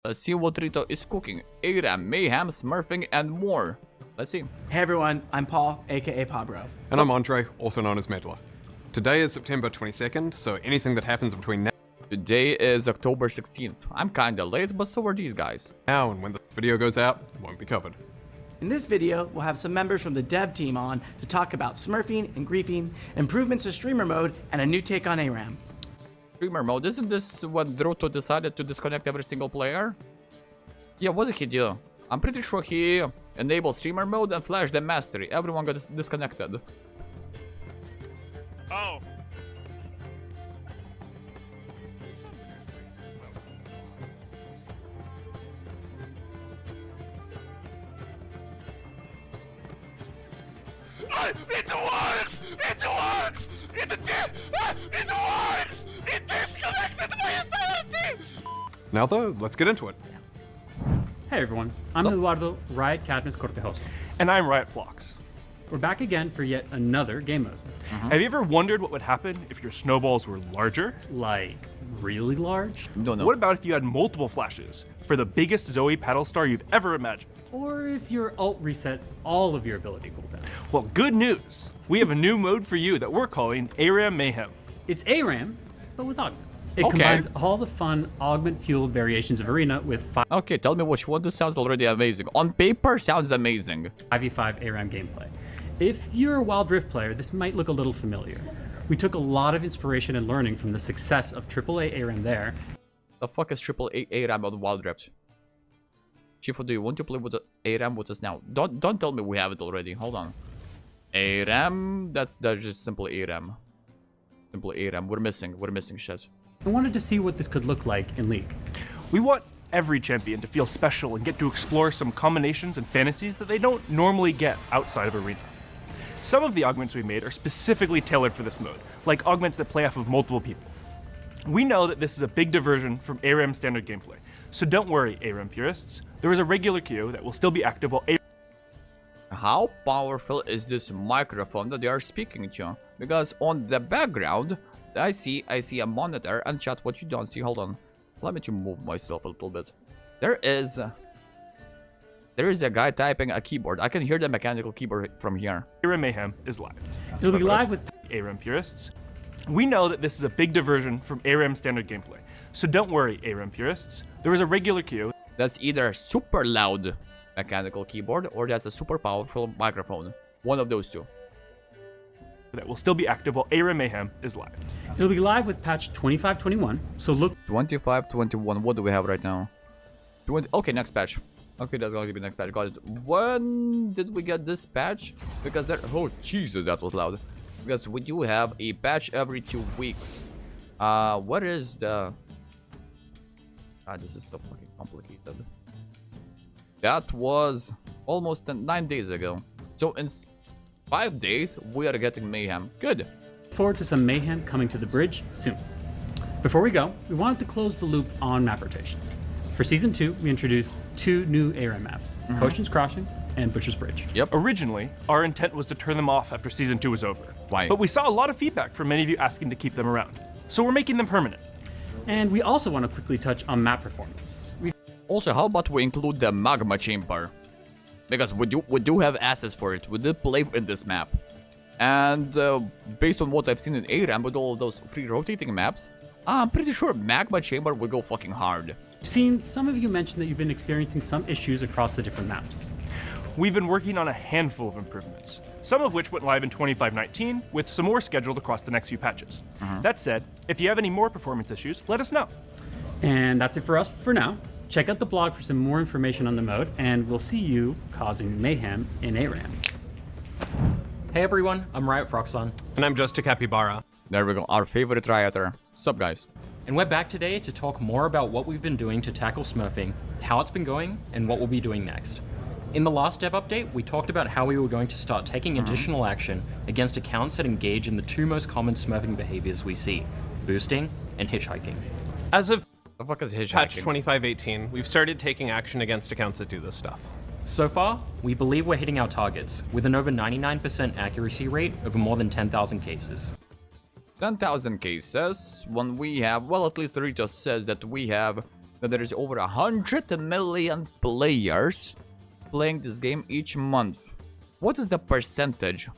Let's see what Rito is cooking. ARAM, mayhem, smurfing, and more. Let's see. Hey everyone, I'm Paul, aka Pabro. And I'm Andre, also known as Meddler. Today is September 22nd, so anything that happens between Today is October 16th. I'm kinda late, but so are these guys. now and when the video goes out, won't be covered. In this video, we'll have some members from the dev team on to talk about smurfing and griefing, improvements to streamer mode, and a new take on ARAM. Streamer mode, isn't this what Droto decided to disconnect every single player? Yeah, what did he do? I'm pretty sure he enabled streamer mode and flashed the mastery. Everyone got disconnected. Oh. It works! It works! It works! It disconnected my entire team! Now though, let's get into it. Hey everyone, I'm Eduardo, Riot Cadmus Cortejoso. And I'm Riot Flocks. We're back again for yet another game mode. Have you ever wondered what would happen if your snowballs were larger? Like, really large? No. What about if you had multiple flashes for the biggest Zoe paddle star you've ever imagined? Or if your alt reset all of your ability cooldowns. Well, good news! We have a new mode for you that we're calling ARAM Mayhem. It's ARAM, but with augments. It Okay. combines all the fun augment-fueled variations of Arena with Okay, tell me which one. This sounds already amazing. On paper, sounds amazing. 5v5 ARAM gameplay. If you're a Wild Rift player, this might look a little familiar. We took a lot of inspiration and learning from the success of AAA ARAM there. The fuck is AAA ARAM on Wild Rift? Chiefo, do you want to play with the ARAM with us now? Don't tell me we have it already. Hold on. ARAM, that's just simply ARAM. Simply ARAM. We're missing shit. I wanted to see what this could look like in League. We want every champion to feel special and get to explore some combinations and fantasies that they don't normally get outside of Arena. Some of the augments we made are specifically tailored for this mode, like augments that play off of multiple people. We know that this is a big diversion from ARAM standard gameplay, so don't worry, ARAM purists. There is a regular queue that will still be active while How powerful is this microphone that they are speaking to? Because on the background, I see a monitor, and chat, what you don't see, hold on. Let me to move myself a little bit. There is a guy typing a keyboard. I can hear the mechanical keyboard from here. ARAM Mayhem is live. It'll be live with ARAM purists. We know that this is a big diversion from ARAM standard gameplay, so don't worry, ARAM purists. There is a regular queue That's either a super loud mechanical keyboard or that's a super powerful microphone. One of those two. that will still be active while ARAM Mayhem is live. It'll be live with patch 2521, so look 2521. What do we have right now? 20. Okay, next patch. Okay, that's going to be next patch. Got it. When did we get this patch? Because there. Oh Jesus, that was loud. Because we do have a patch every 2 weeks. What is the? This is so fucking complicated. That was almost 9 days ago. So in 5 days, we are getting mayhem. Good. forward to some mayhem coming to the bridge soon. Before we go, we wanted to close the loop on map rotations. For Season 2, we introduced 2 new ARAM maps, Potions Crossing and Butcher's Bridge. Yep. Originally, our intent was to turn them off after Season 2 was over. Why? But we saw a lot of feedback from many of you asking to keep them around. So we're making them permanent. And we also want to quickly touch on map performance. Also, how about we include the magma chamber? Because we do have assets for it. We did play in this map. And based on what I've seen in ARAM with all of those free rotating maps, I'm pretty sure magma chamber will go fucking hard. We've seen some of you mention that you've been experiencing some issues across the different maps. We've been working on a handful of improvements, some of which went live in 2519, with some more scheduled across the next few patches. That said, if you have any more performance issues, let us know. And that's it for us for now. Check out the blog for some more information on the mode, and we'll see you causing mayhem in ARAM. Hey everyone, I'm Riot Froxon, And I'm just a capybara. There we go, our favorite rioter. Sup, guys? and we're back today to talk more about what we've been doing to tackle smurfing, how it's been going, and what we'll be doing next. In the last dev update, we talked about how we were going to start taking additional action against accounts that engage in the 2 most common smurfing behaviors we see, boosting and hitchhiking. As of The fuck is hitchhiking? patch 2518, we've started taking action against accounts that do this stuff. So far, we believe we're hitting our targets, with an over 99% accuracy rate over more than 10,000 cases. 10,000 cases when we have, well, at least Rito says that we have that there is over 100 million players playing this game each month. What is the percentage?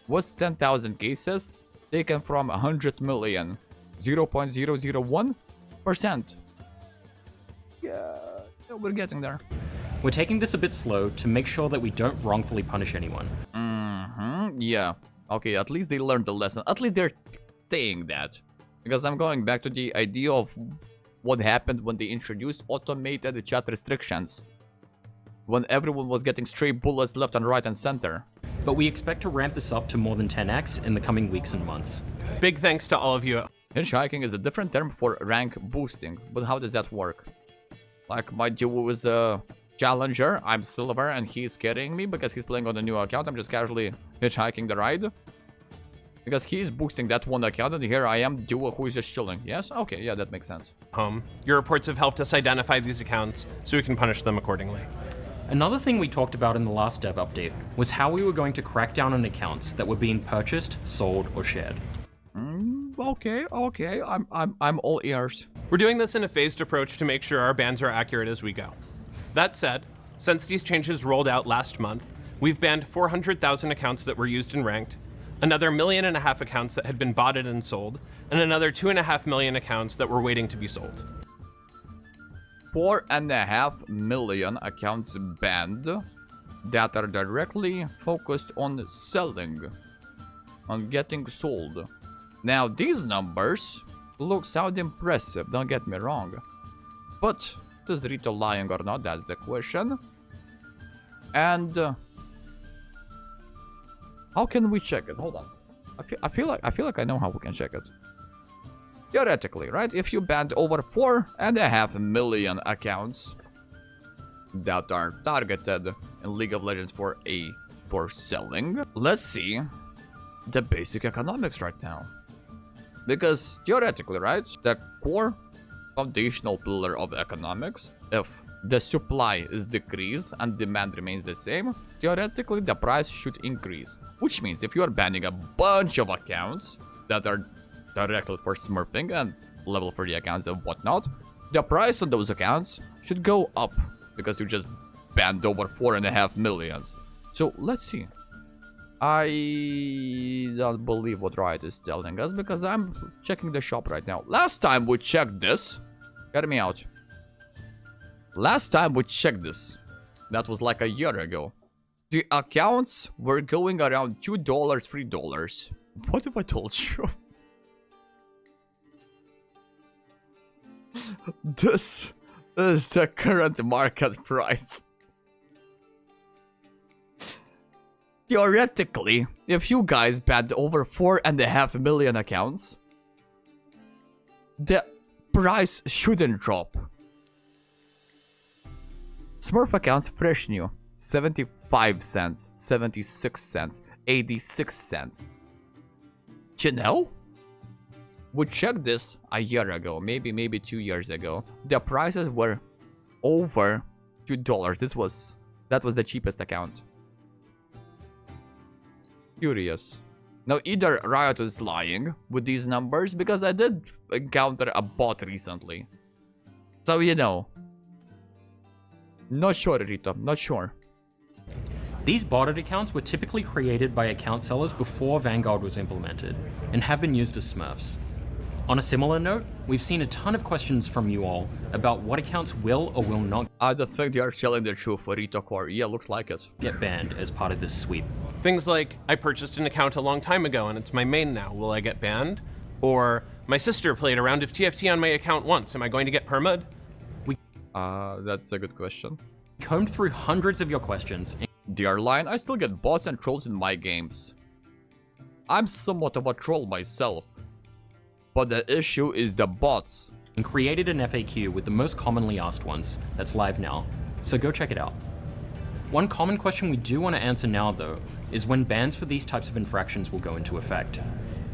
What's 10,000 cases taken from 100 million? 0.001%. Yeah, we're getting there. We're taking this a bit slow to make sure that we don't wrongfully punish anyone. Yeah. Okay, at least they learned the lesson. At least they're saying that. Because I'm going back to the idea of what happened when they introduced automated chat restrictions. When everyone was getting stray bullets left and right and center. But we expect to ramp this up to more than 10x in the coming weeks and months. Big thanks to all of you. Hitchhiking is a different term for rank boosting, but how does that work? Like, my duo is a challenger, I'm silver, and he's carrying me because he's playing on a new account. I'm just casually hitchhiking the ride. Because he's boosting that one account, and here I am, duo who is just chilling. Yes? Okay, yeah, that makes sense. Your reports have helped us identify these accounts so we can punish them accordingly. Another thing we talked about in the last dev update was how we were going to crack down on accounts that were being purchased, sold, or shared. Okay, I'm all ears. We're doing this in a phased approach to make sure our bans are accurate as we go. That said, since these changes rolled out last month, we've banned 400,000 accounts that were used and ranked, another 1.5 million accounts that had been botted and sold, and another 2.5 million accounts that were waiting to be sold. 4.5 million accounts banned that are directly focused on selling, on getting sold. Now, these numbers sound impressive, don't get me wrong. But, is Rito lying or not? That's the question. And, how can we check it? Hold on. I feel like I know how we can check it. Theoretically, right? If you banned over 4.5 million accounts that are targeted in League of Legends for selling, let's see the basic economics right now. Because theoretically, right, the core foundational pillar of economics, if the supply is decreased and demand remains the same, theoretically the price should increase. Which means if you are banning a bunch of accounts that are directly for smurfing and level 30 accounts and whatnot, the price on those accounts should go up because you just banned over 4.5 million. So let's see. I don't believe what Riot is telling us because I'm checking the shop right now. Last time we checked this, hear me out. Last time we checked this, that was like a year ago. The accounts were going around $2, $3. What if I told you? This is the current market price. Theoretically, if you guys banned over 4.5 million accounts, the price shouldn't drop. Smurf accounts fresh new, 75 cents, 76 cents, 86 cents. You know? We checked this a year ago, maybe 2 years ago. The prices were over $2. That was the cheapest account. Curious. Now either Riot is lying with these numbers because I did encounter a bot recently. So you know. Not sure, Rito, not sure. These botted accounts were typically created by account sellers before Vanguard was implemented, and have been used as smurfs. On a similar note, we've seen a ton of questions from you all about what accounts will or will not I don't think they are telling the truth for Rito Core. Yeah, looks like it. get banned as part of this sweep. Things like, I purchased an account a long time ago and it's my main now, will I get banned? Or, my sister played a round of TFT on my account once, am I going to get perma'd? That's a good question. Combed through hundreds of your questions, Dear line, I still get bots and trolls in my games. I'm somewhat of a troll myself. But the issue is the bots. and created an FAQ with the most commonly asked ones that's live now, so go check it out. One common question we do want to answer now though is when bans for these types of infractions will go into effect.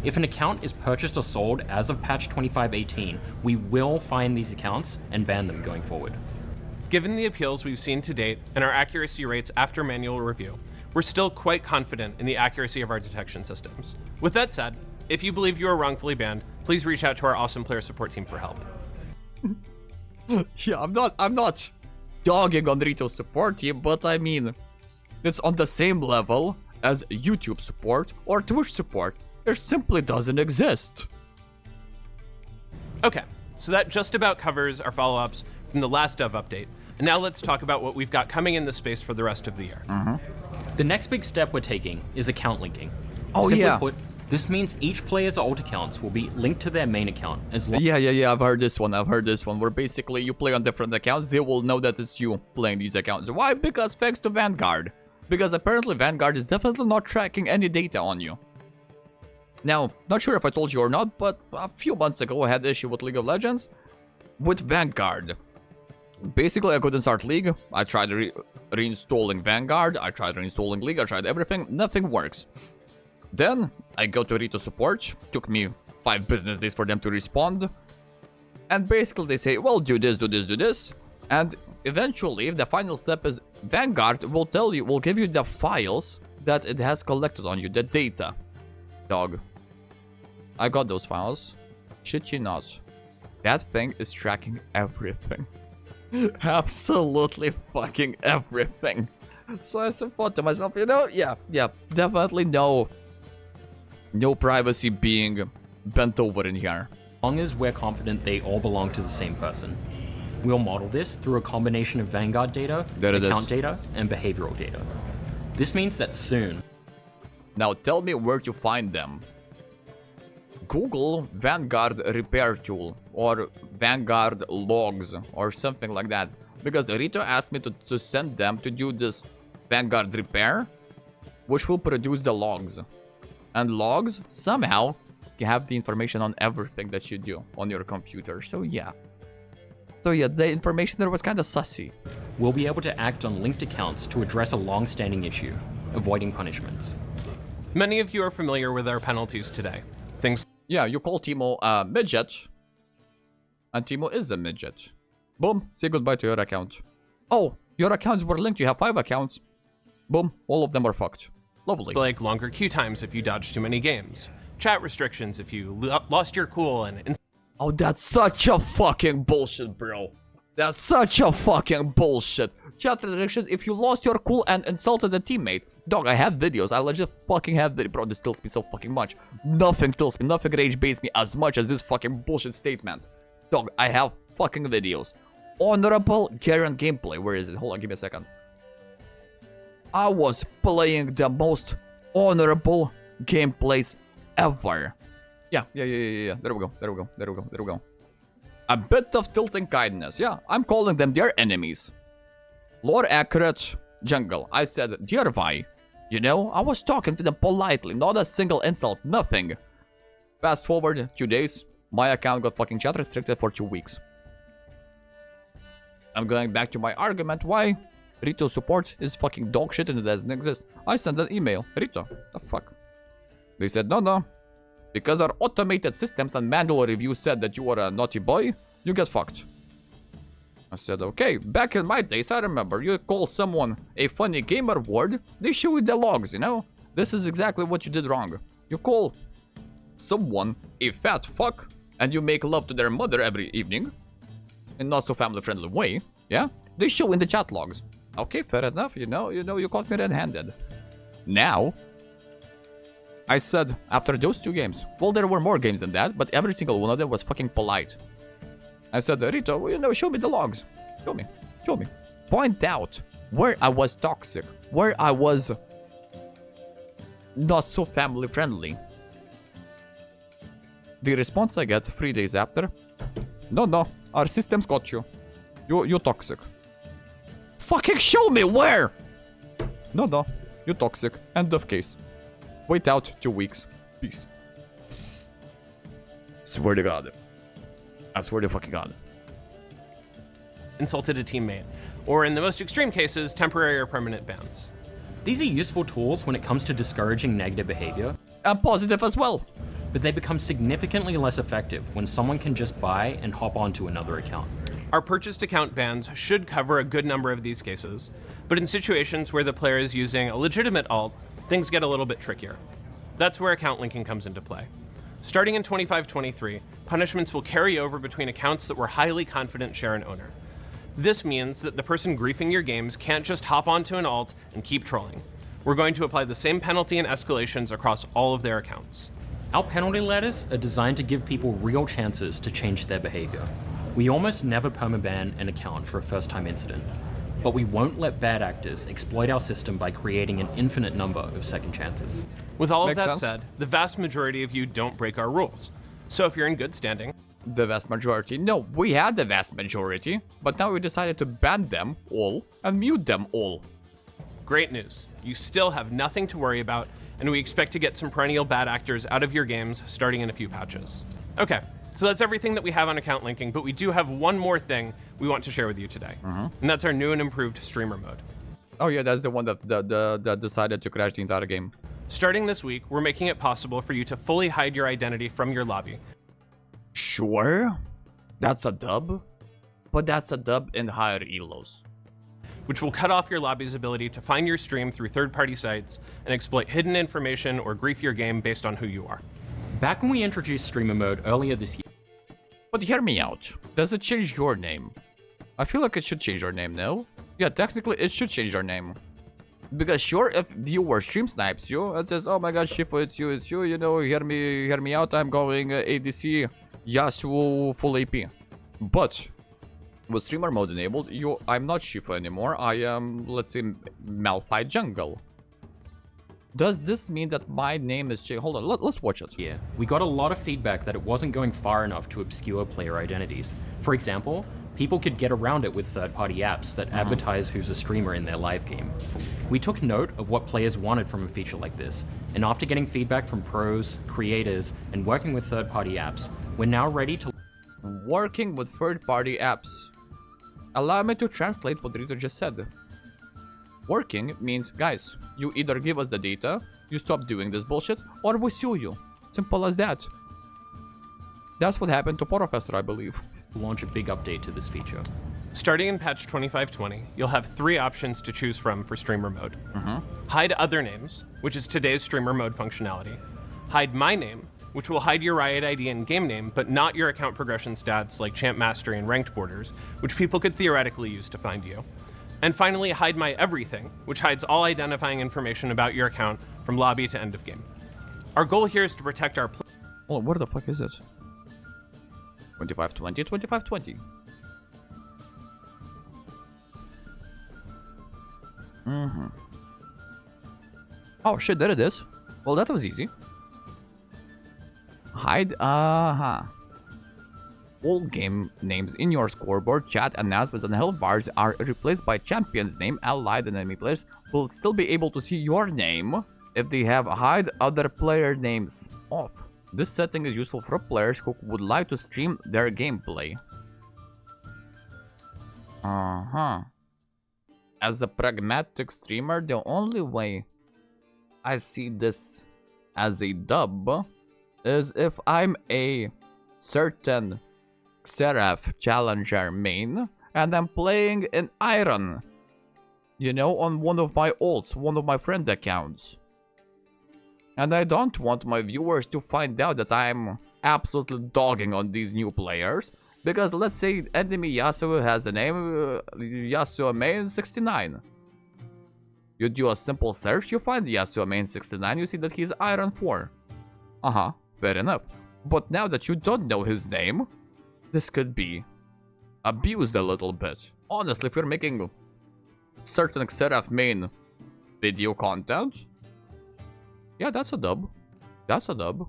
If an account is purchased or sold as of patch 2518, we will find these accounts and ban them going forward. Given the appeals we've seen to date and our accuracy rates after manual review, we're still quite confident in the accuracy of our detection systems. With that said, if you believe you are wrongfully banned, please reach out to our awesome player support team for help. Yeah, I'm not dogging on Rito's support team, but I mean, it's on the same level as YouTube support or Twitch support. It simply doesn't exist. Okay, so that just about covers our follow-ups from the last dev update. And now let's talk about what we've got coming in the space for the rest of the year. The next big step we're taking is account linking. Oh, Simply yeah. put, this means each player's alt accounts will be linked to their main account as long Yeah, I've heard this one, where basically you play on different accounts, they will know that it's you playing these accounts. Why? Because thanks to Vanguard. Because apparently Vanguard is definitely not tracking any data on you. Now, not sure if I told you or not, but a few months ago I had an issue with League of Legends with Vanguard. Basically, I couldn't start League. I tried reinstalling Vanguard, I tried reinstalling League, I tried everything, nothing works. Then, I go to Rito support, took me 5 business days for them to respond. And basically they say, well, do this, do this, do this. And eventually, the final step is Vanguard will tell you, will give you the files that it has collected on you, the data. Dog. I got those files. Shit you not. That thing is tracking everything. Absolutely fucking everything. So I thought to myself, you know, yeah, definitely no privacy being bent over in here. as we're confident they all belong to the same person. We'll model this through a combination of Vanguard data, There it account is. data, and behavioral data. This means that soon, Now tell me where to find them. Google Vanguard repair tool or Vanguard logs or something like that. Because Rito asked me to send them to do this Vanguard repair, which will produce the logs. And logs somehow have the information on everything that you do on your computer. So yeah, the information there was kind of sussy. we'll be able to act on linked accounts to address a long-standing issue, avoiding punishments. Many of you are familiar with our penalties today. Things Yeah, you call Timo a midget, and Timo is a midget. Boom, say goodbye to your account. Oh, your accounts were linked, you have 5 accounts. Boom, all of them are fucked. Lovely. like longer queue times if you dodge too many games, chat restrictions if you lost your cool, and Oh, that's such a fucking bullshit, bro. That's such a fucking bullshit. Chat restrictions if you lost your cool and insulted a teammate. Dog, I have videos. I legit fucking have videos. Bro, this tilts me so fucking much. Nothing tilts me. Nothing rage baits me as much as this fucking bullshit statement. Dog, I have fucking videos. Honorable Garen gameplay. Where is it? Hold on, give me a second. I was playing the most honorable gameplays ever. Yeah. There we go. A bit of tilting kindness. Yeah, I'm calling them their enemies. Lore accurate jungle. I said, dear Vi. You know, I was talking to them politely. Not a single insult. Nothing. Fast forward 2 days. My account got fucking chat restricted for 2 weeks. I'm going back to my argument. Why? Rito support is fucking dog shit and it doesn't exist. I sent an email. Rito, the fuck? They said, no. Because our automated systems and manual review said that you are a naughty boy, you get fucked. I said, okay, back in my days, I remember you called someone a funny gamer word, they show you the logs, you know? This is exactly what you did wrong. You call someone a fat fuck, and you make love to their mother every evening, in not so family friendly way, yeah? They show in the chat logs. Okay, fair enough, you know, you caught me red-handed. Now, I said, after those 2 games, well, there were more games than that, but every single one of them was fucking polite. I said, Rito, well, you know, show me the logs. Show me. Point out where I was toxic, where I was not so family friendly. The response I get 3 days after, no, our systems got you. You toxic. Fucking show me where! No, you toxic. End of case. Wait out 2 weeks. Peace. Swear to God. I swear to fucking God. insulted a teammate, or in the most extreme cases, temporary or permanent bans. These are useful tools when it comes to discouraging negative behavior, And positive as well. but they become significantly less effective when someone can just buy and hop onto another account. Our purchased account bans should cover a good number of these cases, but in situations where the player is using a legitimate alt, things get a little bit trickier. That's where account linking comes into play. Starting in 25-23, punishments will carry over between accounts that were highly confident share an owner. This means that the person griefing your games can't just hop onto an alt and keep trolling. We're going to apply the same penalty and escalations across all of their accounts. Our penalty ladders are designed to give people real chances to change their behavior. We almost never permaban an account for a first-time incident, but we won't let bad actors exploit our system by creating an infinite number of second chances. With all of Makes that sense. said, the vast majority of you don't break our rules. So if you're in good standing, The vast majority. No, we had the vast majority, but now we decided to ban them all and mute them all. great news. You still have nothing to worry about, and we expect to get some perennial bad actors out of your games starting in a few patches. Okay, so that's everything that we have on account linking, but we do have one more thing we want to share with you today, and that's our new and improved streamer mode. Oh yeah, that's the one that decided to crash the entire game. Starting this week, we're making it possible for you to fully hide your identity from your lobby. Sure, that's a dub, but that's a dub in higher elos. Which will cut off your lobby's ability to find your stream through third-party sites and exploit hidden information or grief your game based on who you are. Back when we introduced streamer mode earlier this year, But hear me out. Does it change your name? I feel like it should change your name, no? Yeah, technically it should change your name. Because sure, if viewer stream snipes you and says, "Oh my god, Shifu, it's you, you know, hear me out, I'm going ADC, Yasuo full AP." But with streamer mode enabled, I'm not Shifu anymore, I am, let's say, Malphite Jungle. Does this mean that my name is changed? Hold on, let's watch it. we got a lot of feedback that it wasn't going far enough to obscure player identities. For example, people could get around it with third-party apps that advertise who's a streamer in their live game. We took note of what players wanted from a feature like this, and after getting feedback from pros, creators, and working with third-party apps, we're now ready to Working with third-party apps. Allow me to translate what Rito just said. Working means, guys, you either give us the data, you stop doing this bullshit, or we sue you. Simple as that. That's what happened to Porofester, I believe. launch a big update to this feature. Starting in patch 2520, you'll have 3 options to choose from for streamer mode. Hide other names, which is today's streamer mode functionality. Hide my name, which will hide your Riot ID and game name, but not your account progression stats like champ mastery and ranked borders, which people could theoretically use to find you. And finally, hide my everything, which hides all identifying information about your account from lobby to end of game. Our goal here is to protect our Oh, where the fuck is it? 2520, 2520. Oh shit, there it is. Well, that was easy. Hide, all game names in your scoreboard, chat, announcements, and health bars are replaced by champion's name. Allied and enemy players will still be able to see your name if they have hide other player names off. This setting is useful for players who would like to stream their gameplay. As a pragmatic streamer, the only way I see this as a dub is if I'm a certain Seraph Challenger main and I'm playing in Iron, you know, on one of my alts, one of my friend accounts. And I don't want my viewers to find out that I'm absolutely dogging on these new players. Because let's say enemy Yasuo has a name, Yasuo main 69. You do a simple search, you find Yasuo main 69, you see that he's Iron 4. Fair enough. But now that you don't know his name, this could be abused a little bit. Honestly, if you're making certain Seraph main video content, yeah, that's a dub. That's a dub.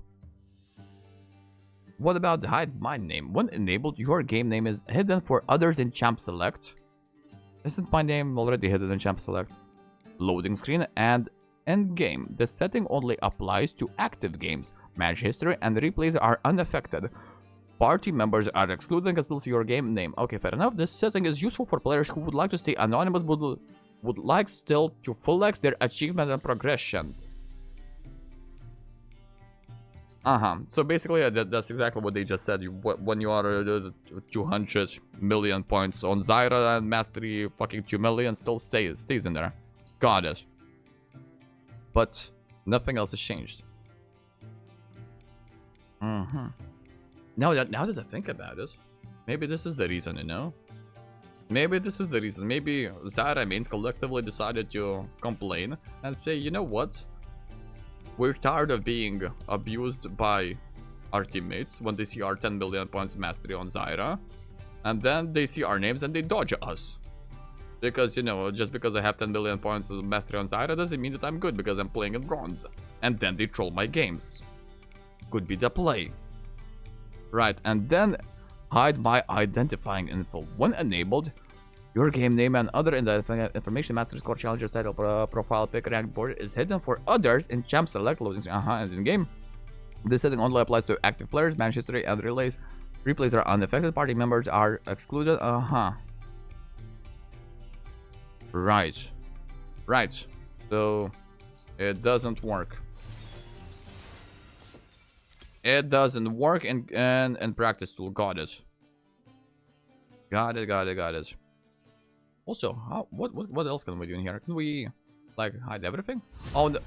What about the hide my name? When enabled, your game name is hidden for others in Champ Select. Isn't my name already hidden in Champ Select? Loading screen and end game. The setting only applies to active games. Match history and replays are unaffected. Party members are excluded and can still see your game name. Okay, fair enough. This setting is useful for players who would like to stay anonymous but would like still to flex their achievement and progression. So basically, that's exactly what they just said. When you are 200 million points on Zyra and Mastery fucking 2 million, still stays in there. Got it. But nothing else has changed. Now that I think about it, maybe this is the reason, you know? Maybe this is the reason. Maybe Zyra mains collectively decided to complain and say, you know what? We're tired of being abused by our teammates when they see our 10 million points mastery on Zyra. And then they see our names and they dodge us. Because, you know, just because I have 10 million points of mastery on Zyra doesn't mean that I'm good because I'm playing in bronze. And then they troll my games. Could be the play. Right, and then hide my identifying info. When enabled, your game name and other information, master score, challenger, title, profile, pick, rank board is hidden for others in champ select loadings. And in game. This setting only applies to active players, match history, and relays. Replays are unaffected. Party members are excluded. Right. Right. So it doesn't work. It doesn't work in practice tool. Got it. Got it. Also, what else can we do in here? Can we like hide everything? Oh, no.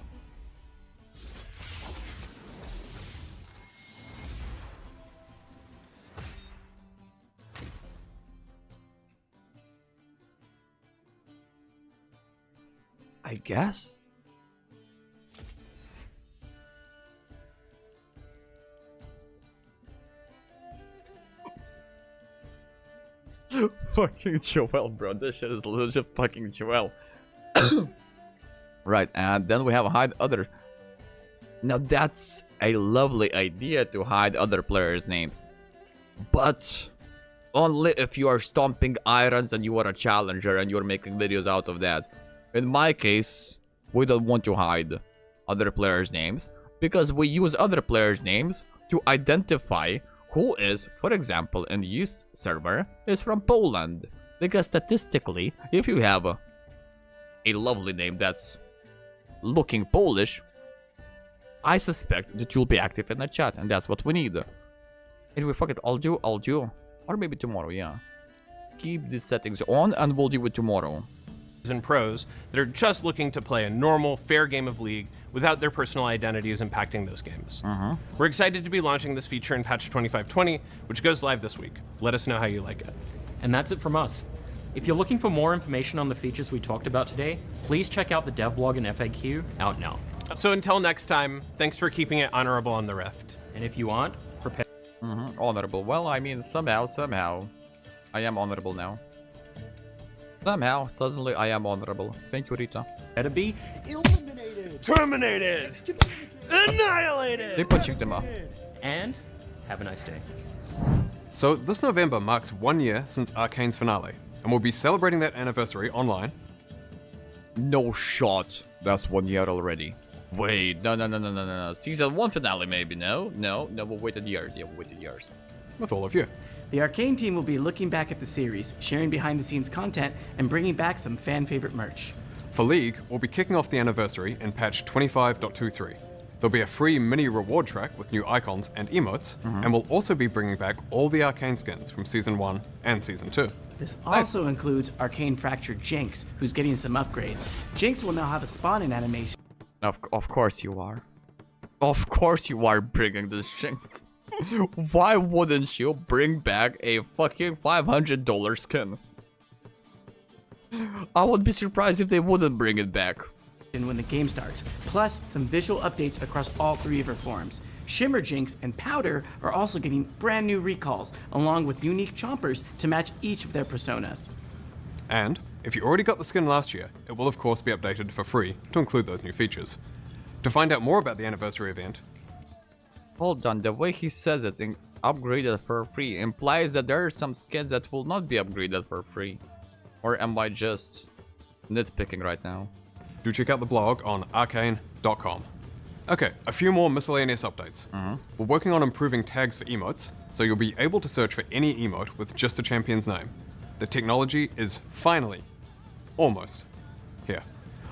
I guess. Fucking Joel, bro. This shit is legit fucking Joel. Right, and then we have hide other. Now that's a lovely idea to hide other players' names. But only if you are stomping irons and you are a challenger and you're making videos out of that. In my case, we don't want to hide other players' names because we use other players' names to identify who is, for example, in this server, is from Poland. Because statistically, if you have a lovely name that's looking Polish, I suspect that you'll be active in the chat, and that's what we need. Anyway, fuck it, I'll do. Or maybe tomorrow, yeah. Keep these settings on, and we'll do it tomorrow. And pros that are just looking to play a normal, fair game of League without their personal identities impacting those games. We're excited to be launching this feature in patch 2520, which goes live this week. Let us know how you like it. And that's it from us. If you're looking for more information on the features we talked about today, please check out the dev blog and FAQ out now. So until next time, thanks for keeping it honorable on the Rift. And if you aren't, prepare. Honorable. Well, I mean, somehow, I am honorable now. Somehow, suddenly I am honorable. Thank you, Rita. Better be Terminated! Annihilated! They punching them up. and have a nice day. So this November marks 1 year since Arcane's finale, and we'll be celebrating that anniversary online. No shot. That's 1 year already. Wait, no. Season 1 finale, maybe, no, we'll wait years. Yeah, we'll wait years. With all of you. The Arcane team will be looking back at the series, sharing behind-the-scenes content, and bringing back some fan-favorite merch. For League, we'll be kicking off the anniversary in patch 25.23. There'll be a free mini reward track with new icons and emotes, and we'll also be bringing back all the Arcane skins from Season 1 and Season 2. This also includes Arcane Fractured Jinx, who's getting some upgrades. Jinx will now have a spawning animation. Of course you are. Of course you are bringing this Jinx. Why wouldn't you bring back a fucking $500 skin? I would be surprised if they wouldn't bring it back. When the game starts, plus some visual updates across all three of her forms. Shimmer Jinx and Powder are also getting brand new recalls, along with unique chompers to match each of their personas. And if you already got the skin last year, it will of course be updated for free to include those new features. To find out more about the anniversary event, Hold on, the way he says it, upgraded for free, implies that there are some skins that will not be upgraded for free. Or am I just nitpicking right now? do check out the blog on arcane.com. Okay, a few more miscellaneous updates. We're working on improving tags for emotes, so you'll be able to search for any emote with just a champion's name. The technology is finally, almost, here.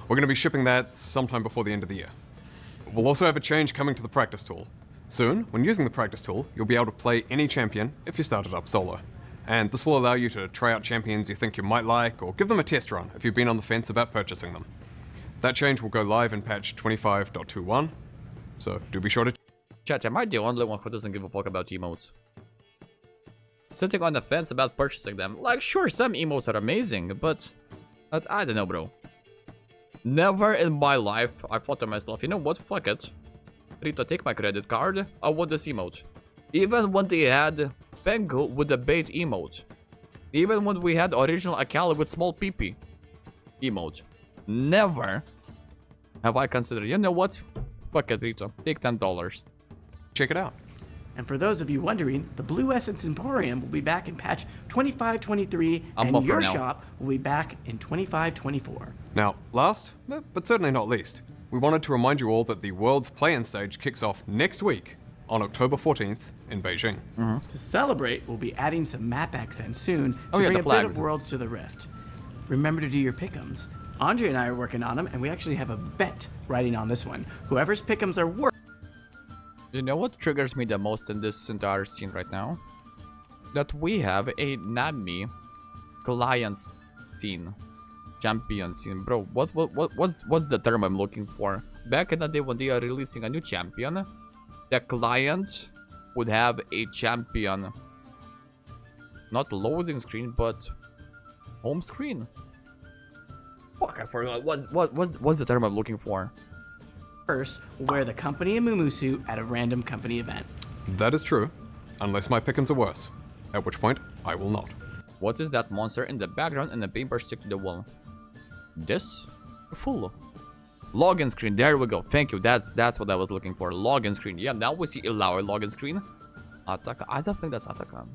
We're going to be shipping that sometime before the end of the year. We'll also have a change coming to the practice tool. Soon, when using the practice tool, you'll be able to play any champion if you started up solo. And this will allow you to try out champions you think you might like, or give them a test run if you've been on the fence about purchasing them. That change will go live in patch 25.21, so do be sure to... Chat, am I the only one who doesn't give a fuck about emotes? Sitting on the fence about purchasing them. Like, sure, some emotes are amazing, but I don't know, bro. Never in my life I thought to myself, you know what, fuck it. Rito, take my credit card, I want this emote. Even when they had Pengu with the bait emote. Even when we had original Akali with small PP emote. Never have I considered, you know what? Fuck it, Rito, take $10. Check it out. And for those of you wondering, the Blue Essence Emporium will be back in patch 2523, I'm and up for your now. shop will be back in 2524. Now, last, but certainly not least, we wanted to remind you all that the World's Play-In stage kicks off next week on October 14th in Beijing. To celebrate, we'll be adding some map accents soon to Oh, yeah, bring the a bit flags. of Worlds to the Rift. Remember to do your pick'ems. Andre and I are working on them, and we actually have a bet riding on this one. Whoever's pick'ems are worth. You know what triggers me the most in this entire scene right now? That we have a Nami client scene. Champion scene. Bro, what's the term I'm looking for? Back in the day when they are releasing a new champion, the client would have a champion. Not loading screen, but home screen. Fuck, I forgot. What's the term I'm looking for? First, will wear the company Amumu suit at a random company event. That is true, unless my pick'ems are worse, at which point I will not. What is that monster in the background and the paper stick to the wall? This? Full. Login screen, there we go. Thank you, that's what I was looking for. Login screen. Yeah, now we see Illaoi login screen. Ataka. I don't think that's Atakan.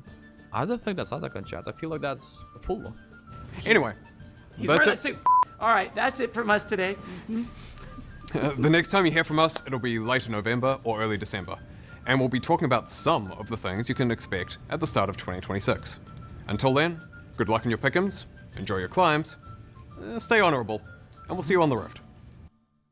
I don't think that's Atakan, chat. I feel like that's full. Anyway, He's that's wearing that it. suit. All right, that's it from us today. The next time you hear from us, it'll be late November or early December, and we'll be talking about some of the things you can expect at the start of 2026. Until then, good luck in your pick'ems, enjoy your climbs, stay honorable, and we'll see you on the Rift.